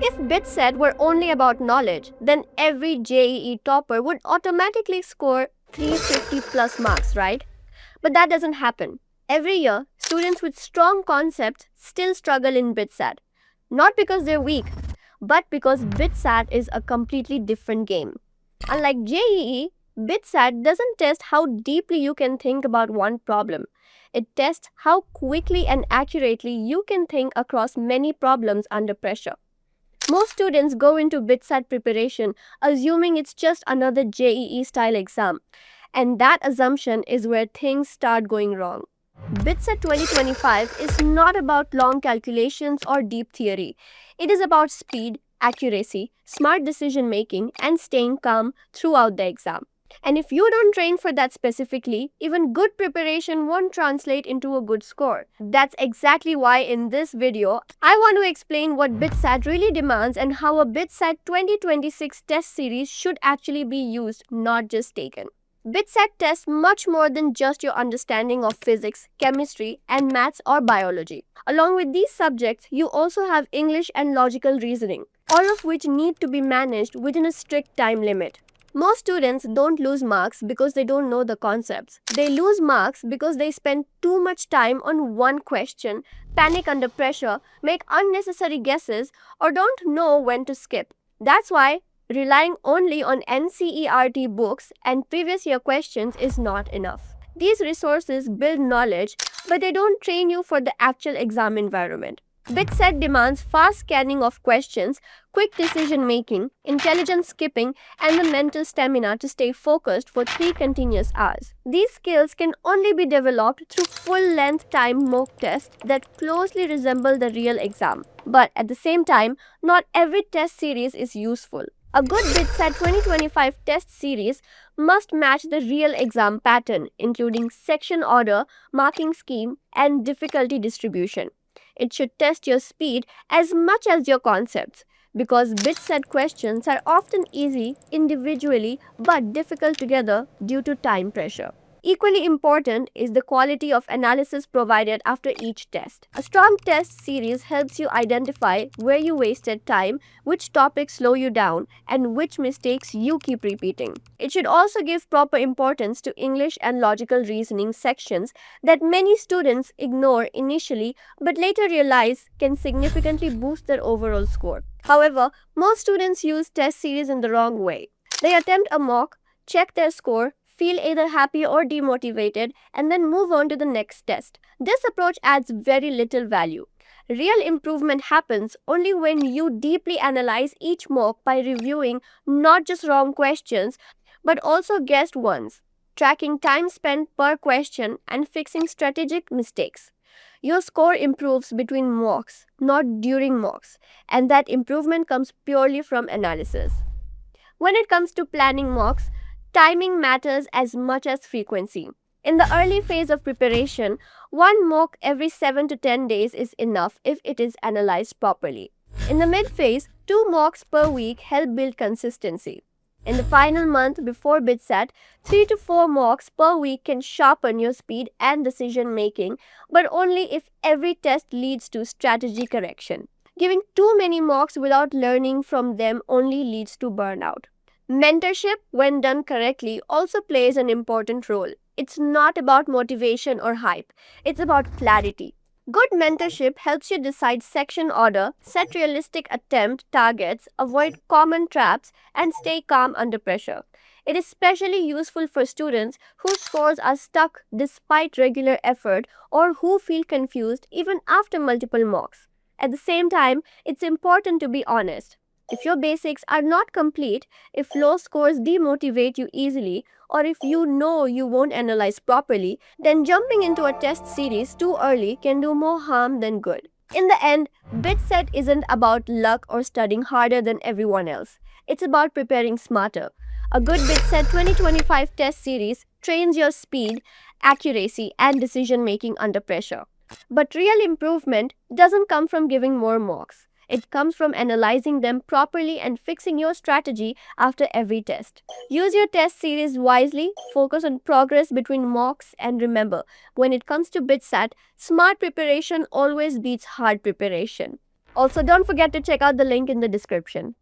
If BITSAT were only about knowledge, then every JEE topper would automatically score 350 plus marks, right? But that doesn't happen. Every year, students with strong concepts still struggle in BITSAT. Not because they're weak, but because BITSAT is a completely different game. Unlike JEE, BITSAT doesn't test how deeply you can think about one problem. It tests how quickly and accurately you can think across many problems under pressure. Most students go into BITSAT preparation assuming it's just another JEE style exam, and that assumption is where things start going wrong. BITSAT 2025 is not about long calculations or deep theory. It is about speed, accuracy, smart decision making, and staying calm throughout the exam. And if you don't train for that specifically, even good preparation won't translate into a good score. That's exactly why in this video, I want to explain what BITSAT really demands and how a BITSAT 2026 test series should actually be used, not just taken. BITSAT tests much more than just your understanding of physics, chemistry, and maths or biology. Along with these subjects, you also have English and logical reasoning, all of which need to be managed within a strict time limit. Most students don't lose marks because they don't know the concepts. They lose marks because they spend too much time on one question, panic under pressure, make unnecessary guesses, or don't know when to skip. That's why relying only on NCERT books and previous year questions is not enough. These resources build knowledge, but they don't train you for the actual exam environment. BITSAT demands fast scanning of questions, quick decision making, intelligent skipping, and the mental stamina to stay focused for 3 continuous hours. These skills can only be developed through full-length time mock tests that closely resemble the real exam. But at the same time, not every test series is useful. A good BITSAT 2025 test series must match the real exam pattern, including section order, marking scheme, and difficulty distribution. It should test your speed as much as your concepts, because BITSAT questions are often easy individually but difficult together due to time pressure. Equally important is the quality of analysis provided after each test. A strong test series helps you identify where you wasted time, which topics slow you down, and which mistakes you keep repeating. It should also give proper importance to English and logical reasoning sections that many students ignore initially but later realize can significantly boost their overall score. However, most students use test series in the wrong way. They attempt a mock, check their score, feel either happy or demotivated, and then move on to the next test. This approach adds very little value. Real improvement happens only when you deeply analyze each mock by reviewing not just wrong questions, but also guessed ones, tracking time spent per question, and fixing strategic mistakes. Your score improves between mocks, not during mocks, and that improvement comes purely from analysis. When it comes to planning mocks, timing matters as much as frequency. In the early phase of preparation, one mock every 7 to 10 days is enough if it is analyzed properly. In the mid phase, 2 mocks per week help build consistency. In the final month before BITSAT, 3 to 4 mocks per week can sharpen your speed and decision making, but only if every test leads to strategy correction. Giving too many mocks without learning from them only leads to burnout. Mentorship, when done correctly, also plays an important role. It's not about motivation or hype, it's about clarity. Good mentorship helps you decide section order, set realistic attempt targets, avoid common traps, and stay calm under pressure. It is especially useful for students whose scores are stuck despite regular effort or who feel confused even after multiple mocks. At the same time, it's important to be honest. If your basics are not complete, if low scores demotivate you easily, or if you know you won't analyze properly, then jumping into a test series too early can do more harm than good. In the end, BITSAT isn't about luck or studying harder than everyone else. It's about preparing smarter. A good BITSAT 2025 test series trains your speed, accuracy, and decision making under pressure. But real improvement doesn't come from giving more mocks. It comes from analyzing them properly and fixing your strategy after every test. Use your test series wisely, focus on progress between mocks, and remember, when it comes to BITSAT, smart preparation always beats hard preparation. Also, don't forget to check out the link in the description.